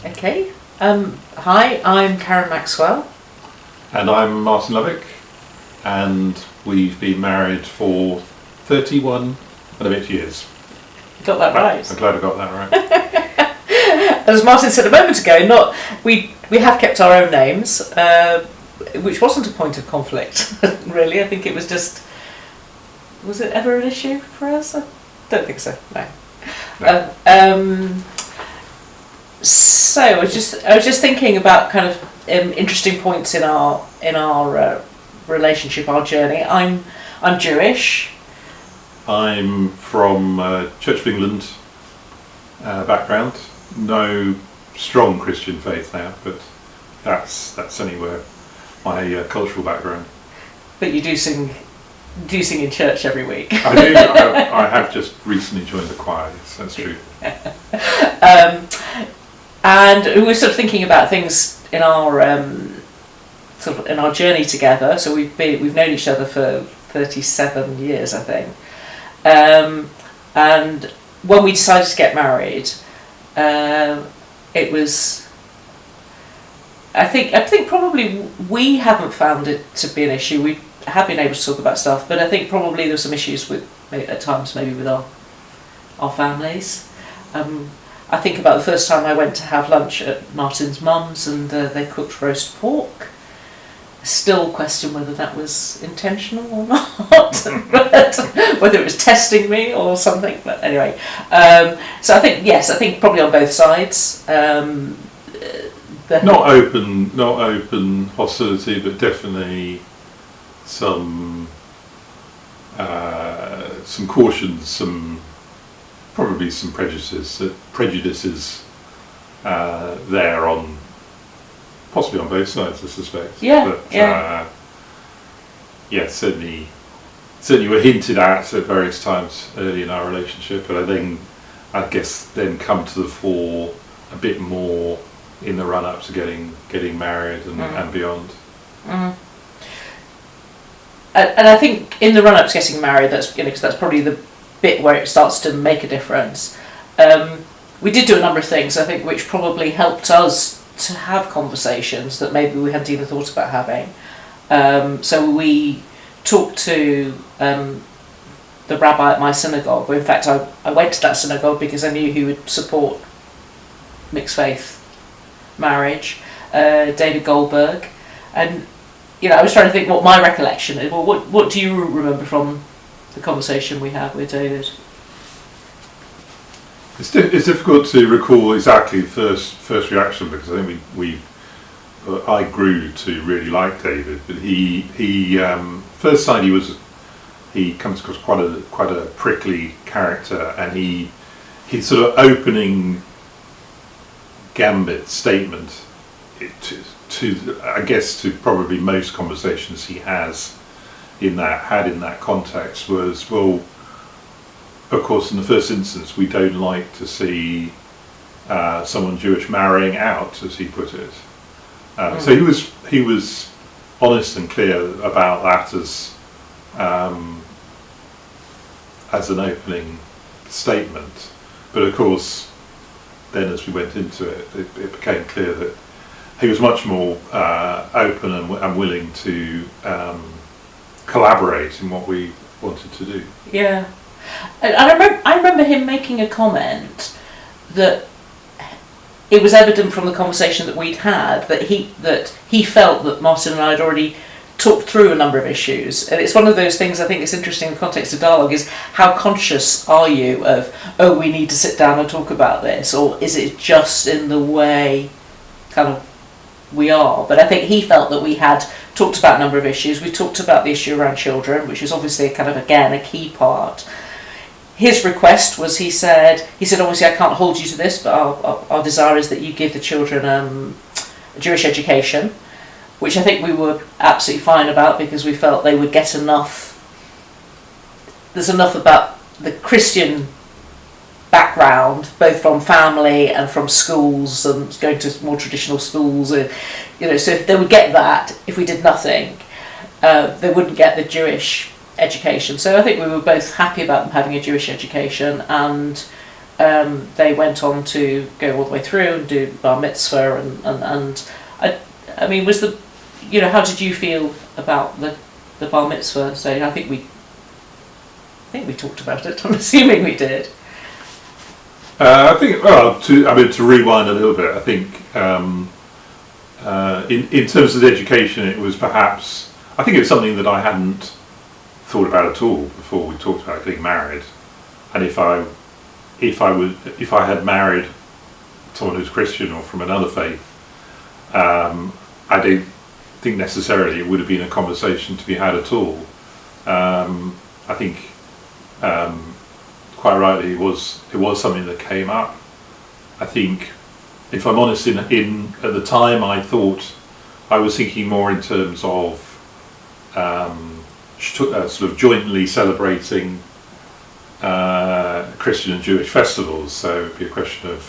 Okay. Hi, I'm Karen Maxwell. And I'm Martin Lovick, and we've been married for 31 and a bit years. Got that right. I'm glad I got that right. As Martin said a moment ago, we have kept our own names, which wasn't a point of conflict, really. I think it was just... Was it ever an issue for us? I don't think so, no. So I was just thinking about kind of interesting points in our relationship, our journey. I'm Jewish. I'm from Church of England background. No strong Christian faith now, but that's anywhere my cultural background. But you do sing in church every week. I do. I have just recently joined the choir. Yes, that's true. And we were sort of thinking about things in our in our journey together. So we've known each other for 37 years, I think. And when we decided to get married, it was. I think probably we haven't found it to be an issue. We have been able to talk about stuff, but I think probably there's some issues at times maybe with our families. I think about the first time I went to have lunch at Martin's mum's and they cooked roast pork. I still question whether that was intentional or not, but whether it was testing me or something. But anyway, so I think probably on both sides. Not open hostility, but definitely some cautions, probably some prejudices there on possibly on both sides, I suspect. Certainly were hinted at various times early in our relationship, but I guess then come to the fore a bit more in the run up to getting married and beyond. Mm. And I think in the run up to getting married, that's because that's probably the bit where it starts to make a difference. We did do a number of things, I think, which probably helped us to have conversations that maybe we hadn't even thought about having. So we talked to the rabbi at my synagogue. In fact, I went to that synagogue because I knew he would support mixed faith marriage, David Goldberg, and I was trying to think what my recollection is. Well, what do you remember from the conversation we had with David? It's difficult to recall exactly the first reaction, because I think I grew to really like David, but he first sight he comes across quite a prickly character, and his sort of opening gambit statement to I guess to probably most conversations he had in that context was, well, of course, in the first instance, we don't like to see someone Jewish marrying out, as he put it. So he was honest and clear about that as an opening statement. But of course, then as we went into it, it became clear that he was much more open and willing to collaborate in what we wanted to do. Yeah. I remember him making a comment that it was evident from the conversation that we'd had that he felt that Martin and I had already talked through a number of issues. And it's one of those things I think is interesting in the context of dialogue, is how conscious are you of, we need to sit down and talk about this, or is it just in the way kind of we are? But I think he felt that we had talked about a number of issues. We talked about the issue around children, which is obviously kind of, again, a key part. His request was, he said, obviously I can't hold you to this, but our desire is that you give the children a Jewish education, which I think we were absolutely fine about, because we felt they would get enough. There's enough about the Christian background, both from family and from schools and going to more traditional schools, so if they would get that, if we did nothing, they wouldn't get the Jewish education. So I think we were both happy about them having a Jewish education, and they went on to go all the way through and do bar mitzvah, and I mean, how did you feel about the bar mitzvah? So I think we talked about it. I'm assuming we did. I think, to rewind a little bit, I think in terms of the education, it was perhaps, I think it was something that I hadn't thought about at all before we talked about getting married. And if I had married someone who's Christian or from another faith, I don't think necessarily it would have been a conversation to be had at all. I think quite rightly it was something that came up. I think, if I'm honest, at the time I thought I was thinking more in terms of sort of jointly celebrating Christian and Jewish festivals. So it'd be a question of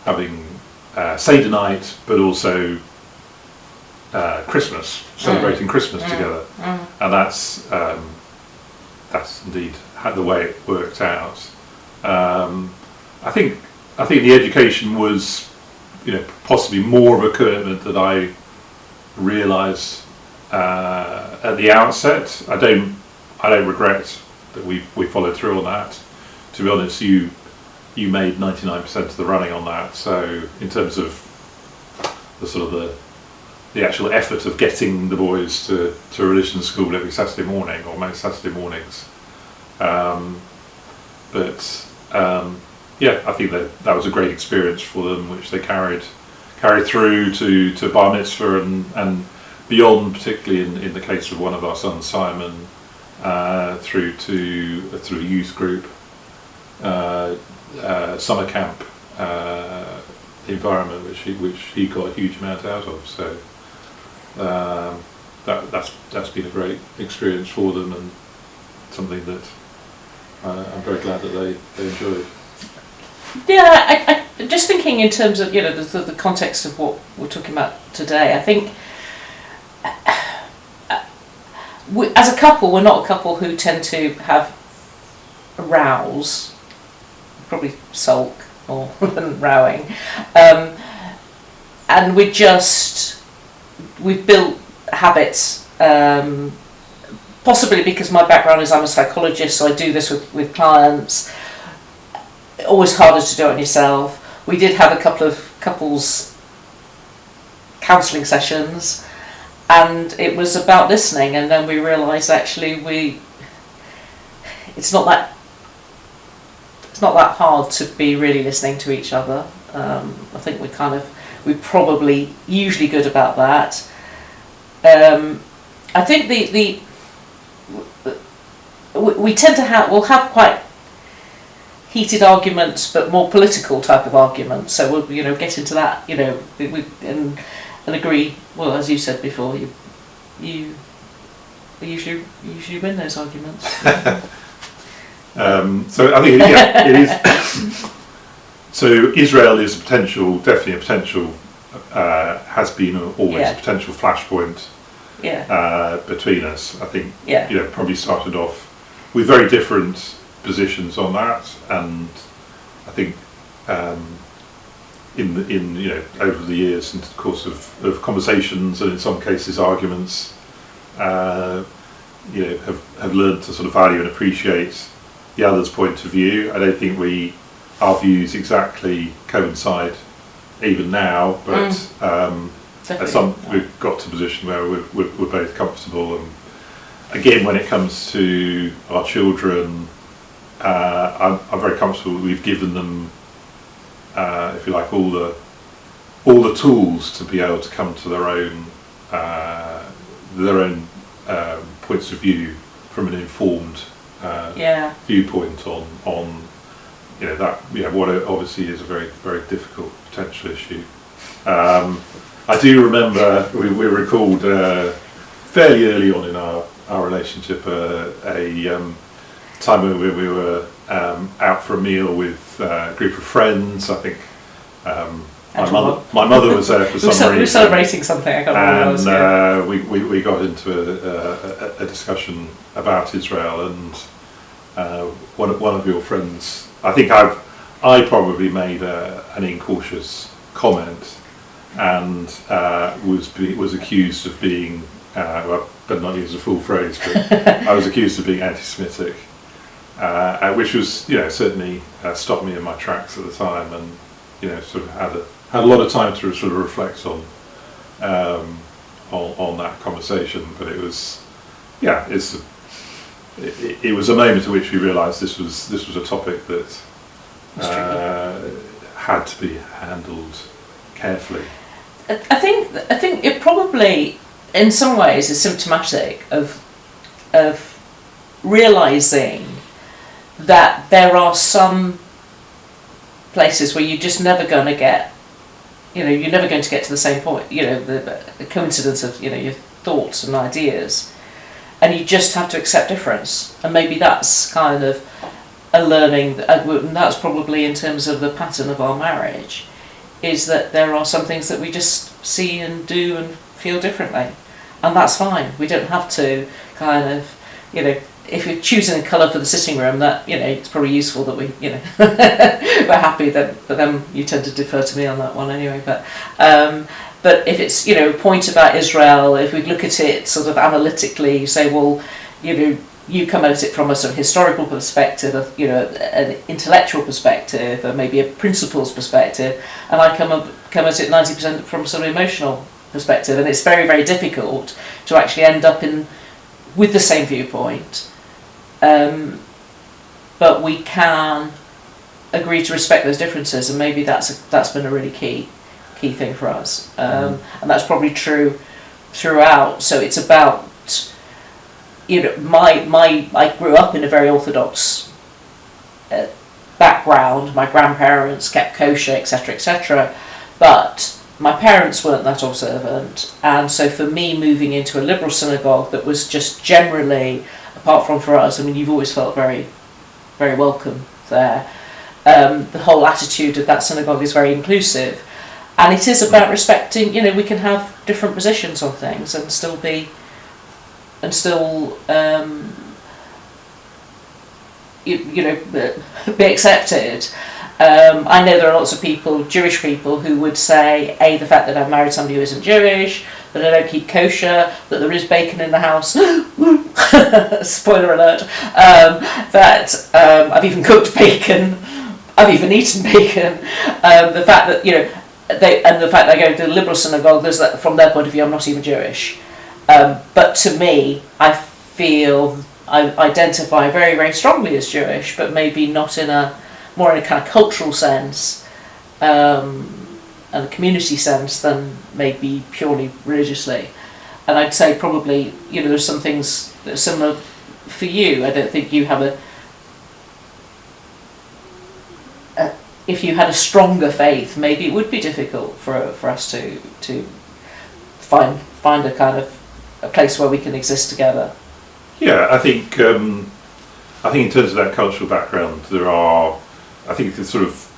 having Seder night, but also Christmas, celebrating Christmas together, and that's indeed the way it worked out. I think the education was, possibly more of a commitment that I realised at the outset. I don't regret that we followed through on that. To be honest, you made 99% of the running on that. So in terms of the actual effort of getting the boys to religion school every Saturday morning, or most Saturday mornings. I think that was a great experience for them, which they carried through to bar mitzvah and beyond, particularly in the case of one of our sons, Simon, through a youth group, summer camp environment, which he got a huge amount out of. So that's been a great experience for them, and something that I'm very glad that they enjoyed. Yeah, I just thinking in terms of the context of what we're talking about today. I think as a couple, we're not a couple who tend to have rows, probably sulk more than rowing, and we've built habits. Possibly because my background is I'm a psychologist, so I do this with clients. Always harder to do it on yourself. We did have a couple of couples counselling sessions, and it was about listening, and then we realised actually it's not that hard to be really listening to each other. I think we're probably usually good about that. I think we tend to we'll have quite heated arguments, but more political type of arguments. So we'll get into that, and agree. Well, as you said before, you usually win those arguments. So I think it is. So Israel is definitely a potential, has been always a potential flashpoint. Between us, I think. Probably started off with very different positions on that, and I think over the years, in the course of conversations and in some cases arguments, have learned to sort of value and appreciate the other's point of view. I don't think our views exactly coincide even now, but we've got to a position where we're both comfortable. And again, when it comes to our children, I'm very comfortable. We've given them, if you like, all the tools to be able to come to their own points of view from an informed viewpoint on what obviously is a very, very difficult potential issue. I do remember we recalled fairly early on in our relationship a time when we were out for a meal with a group of friends. I think my mother was there for some reason. We were celebrating something, I can't remember. And we got into a discussion about Israel, and one of your friends, I think I probably made an incautious comment and was accused of being, well, but not use a full phrase, but I was accused of being anti-Semitic, which was, certainly stopped me in my tracks at the time, and sort of had a lot of time to sort of reflect on that conversation. But it was, it was a moment at which we realised this was a topic that had to be handled carefully. I think it probably, in some ways, is symptomatic of realising that there are some places where you're just never going to get, you're never going to get to the same point. The coincidence of your thoughts and ideas, and you just have to accept difference. And maybe that's kind of a learning. That's probably in terms of the pattern of our marriage. Is that there are some things that we just see and do and feel differently, and that's fine. We don't have to kind of, if you're choosing a colour for the sitting room, that it's probably useful that we, we're happy that. But then you tend to defer to me on that one anyway. But if it's a point about Israel, if we look at it sort of analytically, you say, well, you come at it from a sort of historical perspective, an intellectual perspective, or maybe a principles perspective, and I come at it 90% from a sort of emotional perspective, and it's very, very difficult to actually end up with the same viewpoint. But we can agree to respect those differences, and maybe that's been a really key thing for us, and that's probably true throughout. So it's about I grew up in a very orthodox background. My grandparents kept kosher, etc., etc. But my parents weren't that observant, and so for me, moving into a liberal synagogue that was just generally, apart from for us, I mean, you've always felt very, very welcome there. The whole attitude of that synagogue is very inclusive, and it is about respecting. We can have different positions on things and still be. Be accepted. I know there are lots of people, Jewish people, who would say, the fact that I've married somebody who isn't Jewish, that I don't keep kosher, that there is bacon in the house, spoiler alert, that I've even cooked bacon, I've even eaten bacon, the fact that, the fact that I go to the liberal synagogue, there's that, from their point of view, I'm not even Jewish. But to me, I feel I identify very, very strongly as Jewish, but maybe not more in a kind of cultural sense, and a community sense than maybe purely religiously. And I'd say probably, there's some things that are similar for you. I don't think you have if you had a stronger faith, maybe it would be difficult for us to find a kind of a place where we can exist together. Yeah, I think in terms of that cultural background, there are, I think, there's sort of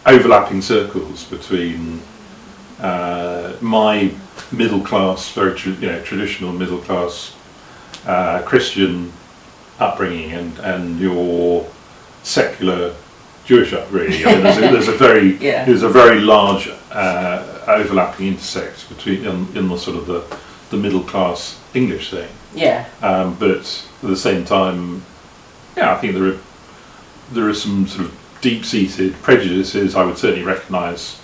overlapping circles between my middle class, very traditional middle class Christian upbringing and your secular Jewish upbringing. I mean, there's a very large overlapping intersect between in the sort of the middle class English thing. Yeah. But at the same time, I think there are some sort of deep-seated prejudices I would certainly recognise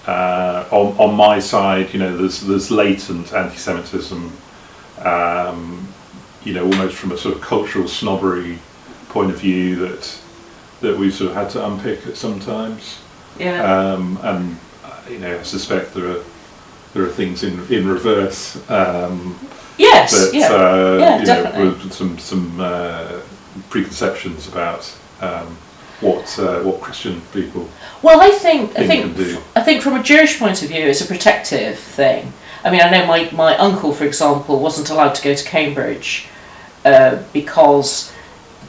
on my side. There's latent anti-Semitism, almost from a sort of cultural snobbery point of view that we've sort of had to unpick at sometimes. Yeah. And I suspect there are things in reverse. Yes. But definitely. with some preconceptions about what Christian people. Well, I think can do. I think from a Jewish point of view, it's a protective thing. I mean, I know my uncle, for example, wasn't allowed to go to Cambridge because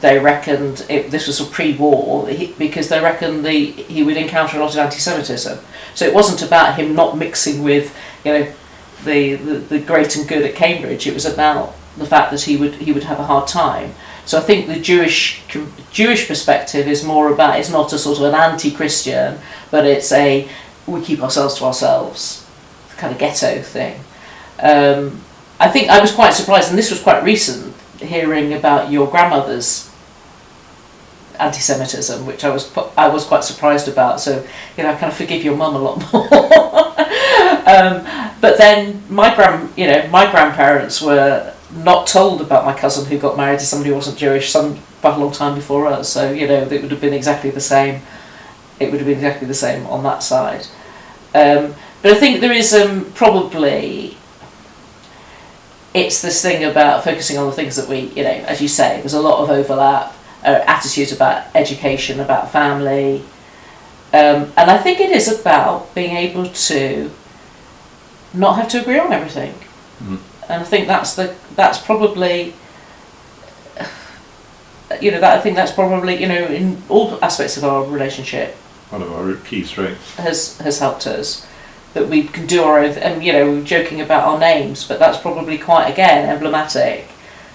they reckoned this was a pre-war, because they reckoned he would encounter a lot of anti-Semitism. So it wasn't about him not mixing with the great and good at Cambridge. It was about the fact that he would have a hard time. So I think the Jewish perspective is more about, it's not a sort of an anti-Christian, but it's a, we keep ourselves to ourselves, kind of ghetto thing. I think I was quite surprised, and this was quite recent, hearing about your grandmother's anti-Semitism, which I was quite surprised about. So I kind of forgive your mum a lot more. But then my grandparents were not told about my cousin who got married to somebody who wasn't Jewish quite a long time before us. So it would have been exactly the same. It would have been exactly the same on that side. But I think there is probably, it's this thing about focusing on the things that we, as you say, there's a lot of overlap, attitudes about education, about family, and I think it is about being able to not have to agree on everything. And I think that's probably, I think that's probably, in all aspects of our relationship, one of our key strengths has helped us. That we can do our own, and we were joking about our names, but that's probably quite, again, emblematic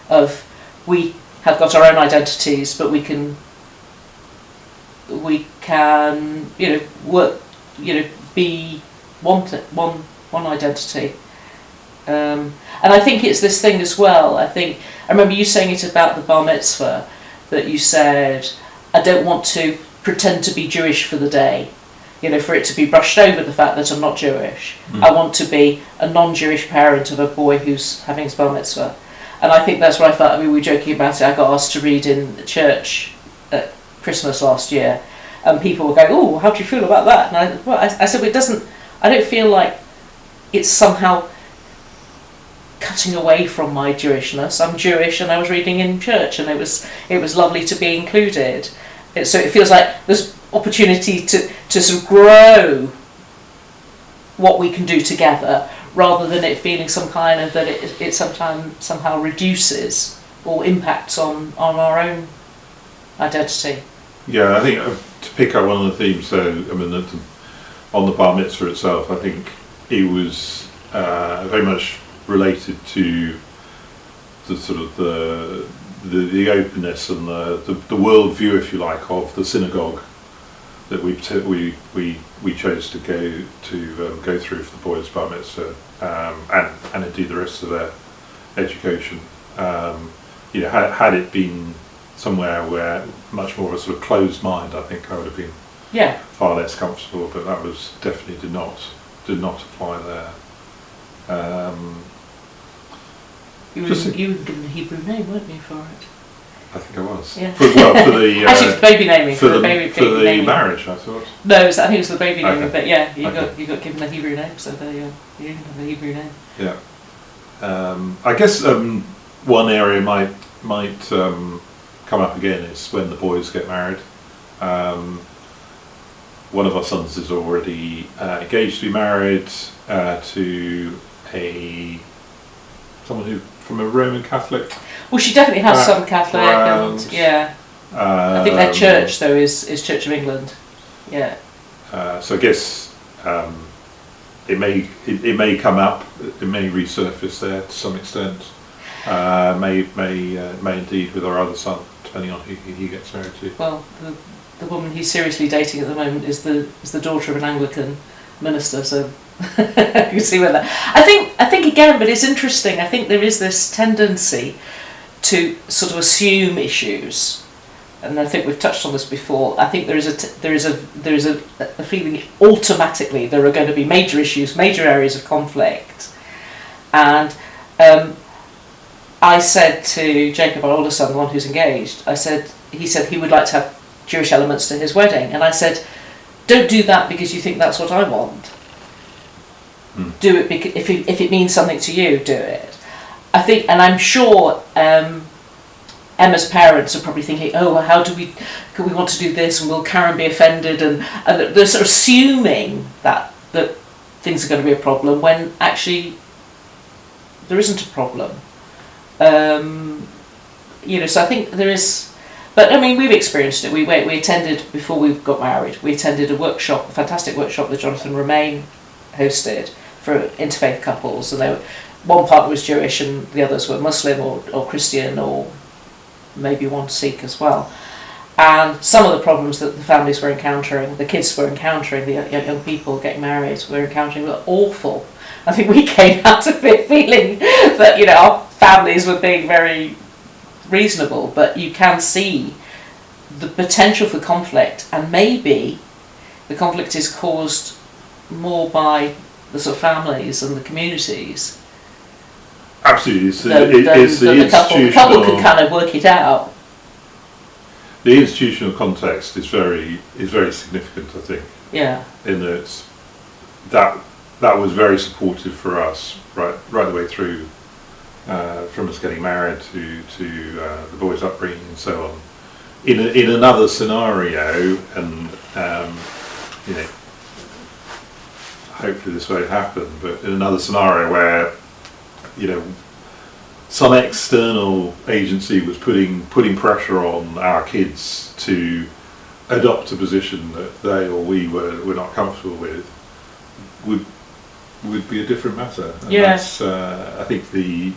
of, we have got our own identities, but we can work, be one identity. And I think it's this thing as well. I remember you saying it about the bar mitzvah, that you said, I don't want to pretend to be Jewish for the day, for it to be brushed over the fact that I'm not Jewish. I want to be a non-Jewish parent of a boy who's having his bar mitzvah. And I think that's what I felt. We were joking about it. I got asked to read in the church at Christmas last year, and people were going, "Oh, how do you feel about that?" And I said, "It doesn't. I don't feel like it's somehow cutting away from my Jewishness. I'm Jewish, and I was reading in church, and it was lovely to be included. So it feels like there's opportunity to sort of grow what we can do together, rather than it feeling some kind of that it sometimes somehow reduces or impacts on our own identity." Yeah, I think to pick up one of the themes, so on the bar mitzvah itself, I think it was very much related to the sort of the openness and the world view, if you like, of the synagogue that we chose to go through for the boys' bar mitzvah, and indeed the rest of their education. Had it been somewhere where much more of a sort of closed mind, I think I would have been far less comfortable. But that was definitely did not apply there. You were given a Hebrew name, weren't you, for it? I think I was. Yeah. For the actually, for baby naming. for the naming. marriage, I thought. No, I think it was the baby naming. Okay. But yeah, you Okay. got given a Hebrew name, so there you can have a Hebrew name. Yeah. I guess one area might come up again is when the boys get married. One of our sons is already engaged to be married to someone who from a Roman Catholic. Well, she definitely has some Catholic, and yeah. I think their church though is Church of England. Yeah. So I guess it may come up, it may resurface there to some extent. May indeed with our other son, depending on who he gets married to. Well, the woman he's seriously dating at the moment is the daughter of an Anglican minister, so you can see where that. I think again, but it's interesting. I think there is this tendency to sort of assume issues, and I think we've touched on this before. I think there is a feeling automatically there are going to be major issues, major areas of conflict, and I said to Jacob, our older son, the one who's engaged, he said he would like to have Jewish elements to his wedding, and I said, don't do that because you think that's what I want. Do it because if it means something to you, do it. I think, and I'm sure Emma's parents are probably thinking, oh, how do we want to do this, and will Karen be offended, and they're sort of assuming that things are going to be a problem when actually there isn't a problem. So I think there is, but I mean, we've experienced it. We attended, before we got married, we attended a fantastic workshop that Jonathan Romain hosted for interfaith couples, and one partner was Jewish and the others were Muslim or Christian or maybe want to seek as well. And some of the problems that the families were encountering, the kids were encountering, the young people getting married were encountering were awful. I think we came out of it feeling that, you know, our families were being very reasonable, but you can see the potential for conflict, and maybe the conflict is caused more by the sort of families and the communities. Absolutely, it's The couple can kind of work it out. The institutional context is very significant, I think. Yeah. In that that was very supportive for us right the way through, from us getting married to the boys' upbringing and so on. In another scenario, and you know, hopefully this won't happen, but in another scenario where, you know, some external agency was putting pressure on our kids to adopt a position that they or we were not comfortable with, would be a different matter. And that's, I think the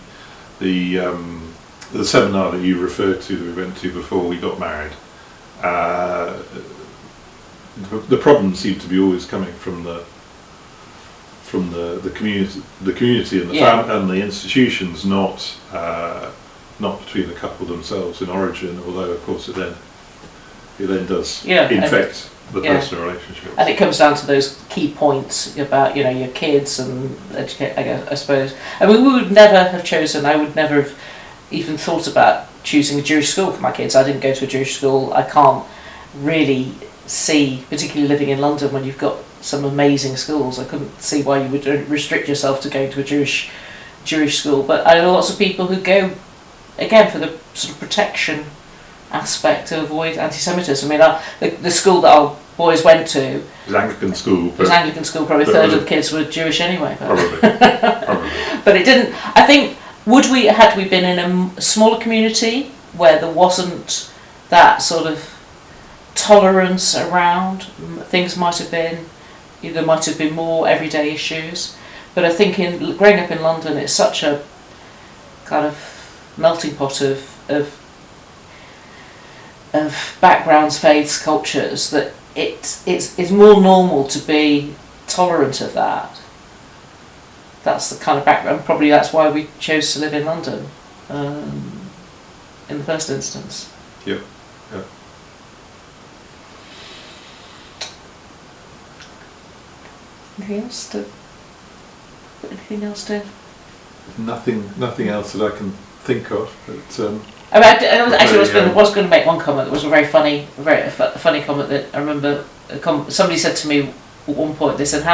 seminar that you referred to that we went to before we got married, the problem seemed to be always coming from the community and and the institutions, not between the couple themselves in origin. Although of course it then does infect the personal relationships. And it comes down to those key points about, you know, your kids and educate. I suppose. I mean, we would never have chosen. I would never have even thought about choosing a Jewish school for my kids. I didn't go to a Jewish school. I can't really see, particularly living in London when you've got some amazing schools, I couldn't see why you would restrict yourself to going to a Jewish school. But I know lots of people who go, again, for the sort of protection aspect to avoid anti-Semitism. I mean, the school that our boys went to, it was Anglican school. Probably a third of the kids were Jewish anyway. But Probably. But it didn't. I think had we been in a smaller community where there wasn't that sort of tolerance around, things might have been. There might have been more everyday issues, but I think growing up in London, it's such a kind of melting pot of backgrounds, faiths, cultures, that it's more normal to be tolerant of that. That's the kind of background. Probably that's why we chose to live in London in the first instance. Yeah. Anything else to? Nothing else that I can think of. But I was going to make one comment that was a very funny comment that I remember. Somebody said to me at one point. They said,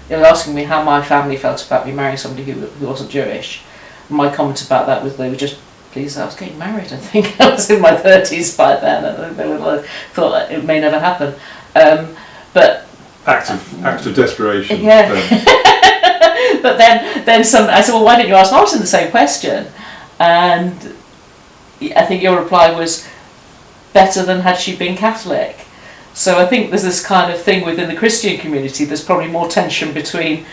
they were asking me how my family felt about me marrying somebody who wasn't Jewish. My comment about that was they were just pleased I was getting married. I think I was in my 30s by then, and they were thought it may never happen. But act of desperation. Yeah. But then I said, well, why didn't you ask Martin the same question? And I think your reply was better than had she been Catholic. So I think there's this kind of thing within the Christian community. There's probably more tension between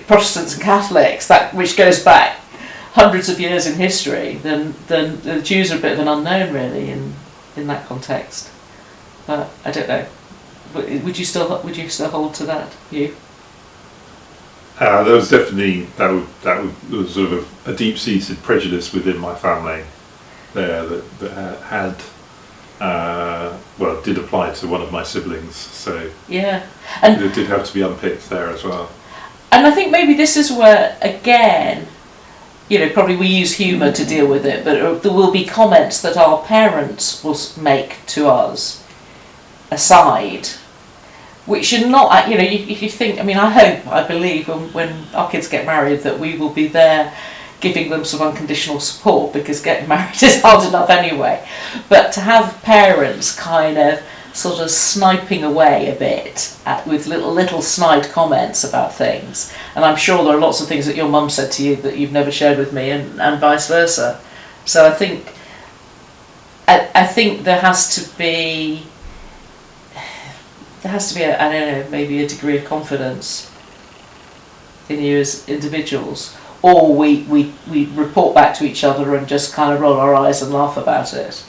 Protestants and Catholics, which goes back hundreds of years in history. Than the Jews are a bit of an unknown, really, in that context. But I don't know. Would you still hold to that view? There was definitely that was sort of a deep-seated prejudice within my family there that had did apply to one of my siblings. So yeah, and it did have to be unpicked there as well. And I think maybe this is where, again, you know, probably we use humour to deal with it, but there will be comments that our parents will make to us aside, which are not, you know, if you think, I mean, I believe when our kids get married that we will be there giving them some unconditional support, because getting married is hard enough anyway. But to have parents kind of sort of sniping away a bit with little snide comments about things, and I'm sure there are lots of things that your mum said to you that you've never shared with me, and vice versa. So I think there has to be I don't know, maybe a degree of confidence in you as individuals, or we report back to each other and just kind of roll our eyes and laugh about it.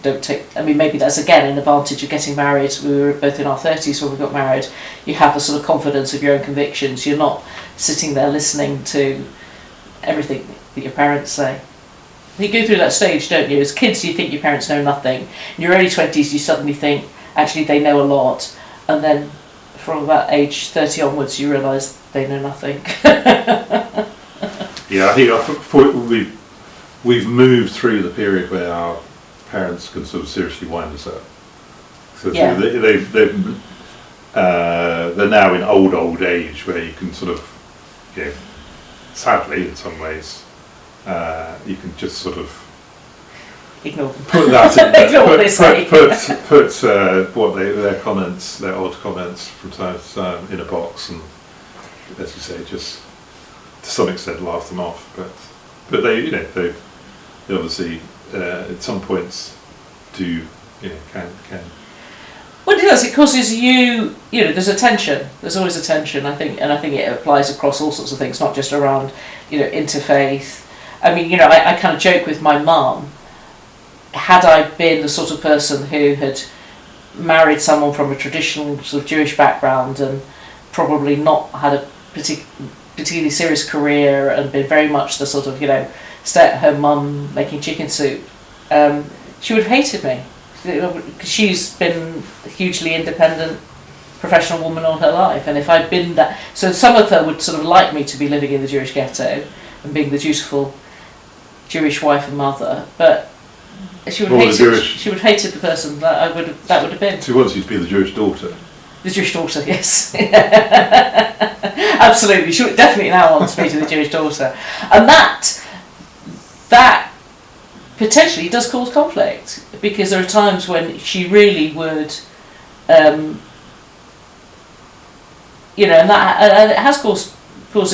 Maybe that's again an advantage of getting married. We were both in our 30s when we got married. You have the sort of confidence of your own convictions. You're not sitting there listening to everything that your parents say. You go through that stage, don't you? As kids, you think your parents know nothing. In your early 20s, you suddenly think, actually, they know a lot. And then from about age 30 onwards, you realise they know nothing. Yeah, I think we've moved through the period where our parents can sort of seriously wind us up. So Yeah. they're now in old age where you can sort of, sadly in some ways, you can just sort of Ignore them. put that in there. Ignore what they say. Put their comments, their odd comments from time to time in a box, and as you say, just to some extent laugh them off. But they obviously at some points do can. Well, it does. It causes you. There's a tension. There's always a tension. I think it applies across all sorts of things, not just around interfaith. I mean, I kind of joke with my mum. Had I been the sort of person who had married someone from a traditional sort of Jewish background and probably not had a particularly serious career and been very much the sort of stay-at-home mum making chicken soup, she would have hated me. She's been a hugely independent professional woman all her life, and if I'd been that, so some of her would sort of like me to be living in the Jewish ghetto and being the dutiful Jewish wife and mother, but she would have hated the person that would have been. She wants you to be the Jewish daughter. The Jewish daughter, yes. Absolutely. She definitely now wants me to be the Jewish daughter. And that potentially does cause conflict, because there are times when she really would, and it has caused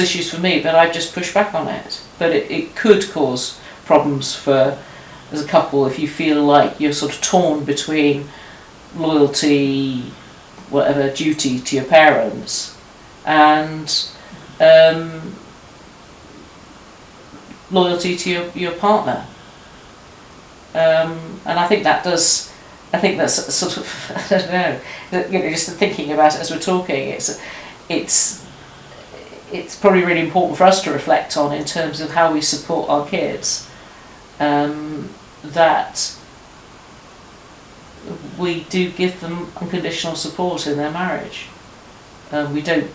issues for me, but I just push back on it. But it could cause problems as a couple if you feel like you're sort of torn between loyalty, whatever, duty to your parents, and loyalty to your partner. And I think that's sort of, I don't know, just thinking about it as we're talking, it's probably really important for us to reflect on in terms of how we support our kids, that we do give them unconditional support in their marriage. We don't,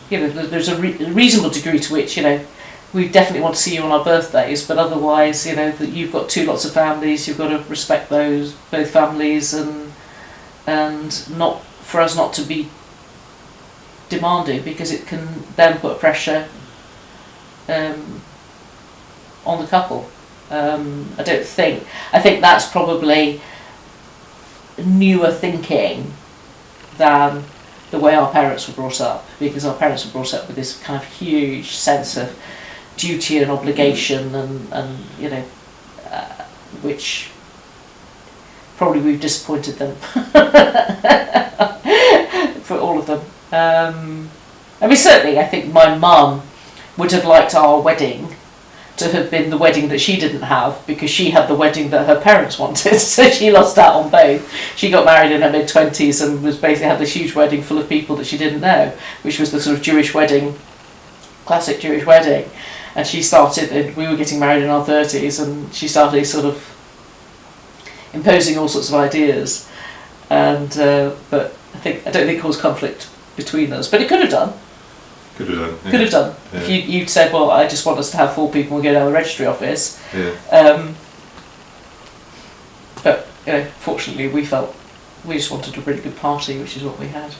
there's a reasonable degree to which, we definitely want to see you on our birthdays, but otherwise, that you've got two lots of families, you've got to respect both families, and not for us not to be demanding, because it can then put pressure on the couple. I think that's probably newer thinking than the way our parents were brought up, because our parents were brought up with this kind of huge sense of duty and obligation, and which probably we've disappointed them for all of them. Certainly I think my mum would have liked our wedding to have been the wedding that she didn't have, because she had the wedding that her parents wanted, so she lost out on both. She got married in her mid-20s and was basically had this huge wedding full of people that she didn't know, which was the sort of Jewish wedding, classic Jewish wedding. And she started, and we were getting married in our 30s, and she started sort of imposing all sorts of ideas, and but I don't think it caused conflict between us, but it could have done. Could have done. Yeah. Could have done. Yeah. If you'd said, well, I just want us to have 4 people and go down the registry office. Yeah. But fortunately, we just wanted a really good party, which is what we had.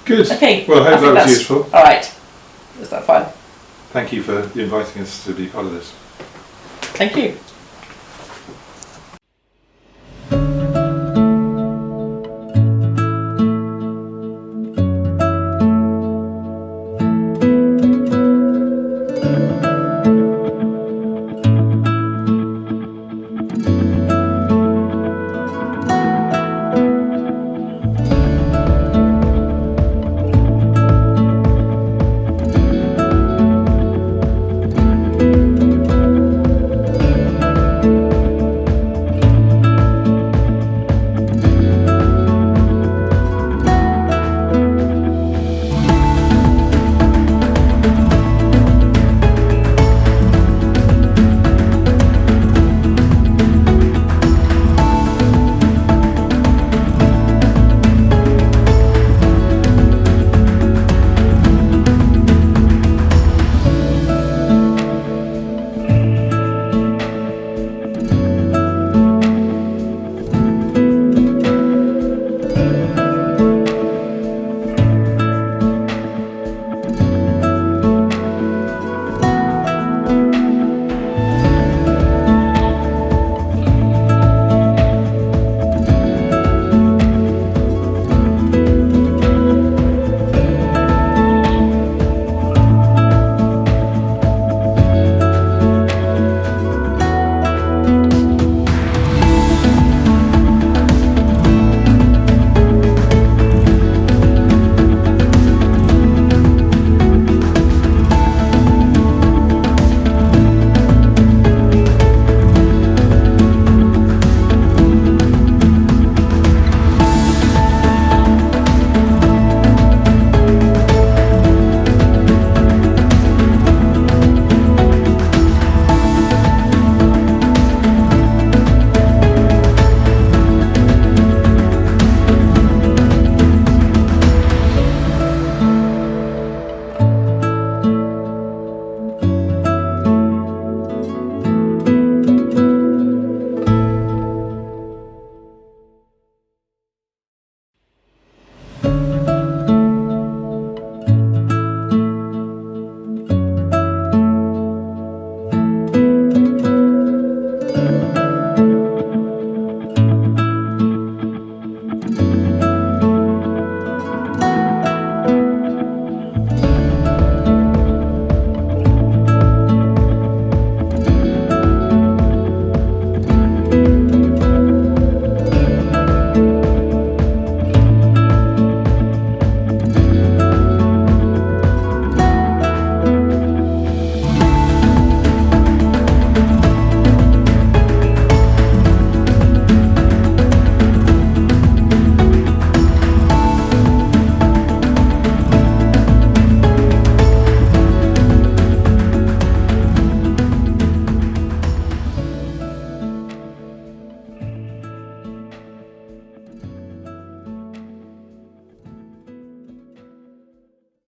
Good. Okay. Well, I hope that was useful. All right. Is that fine? Thank you for inviting us to be part of this. Thank you.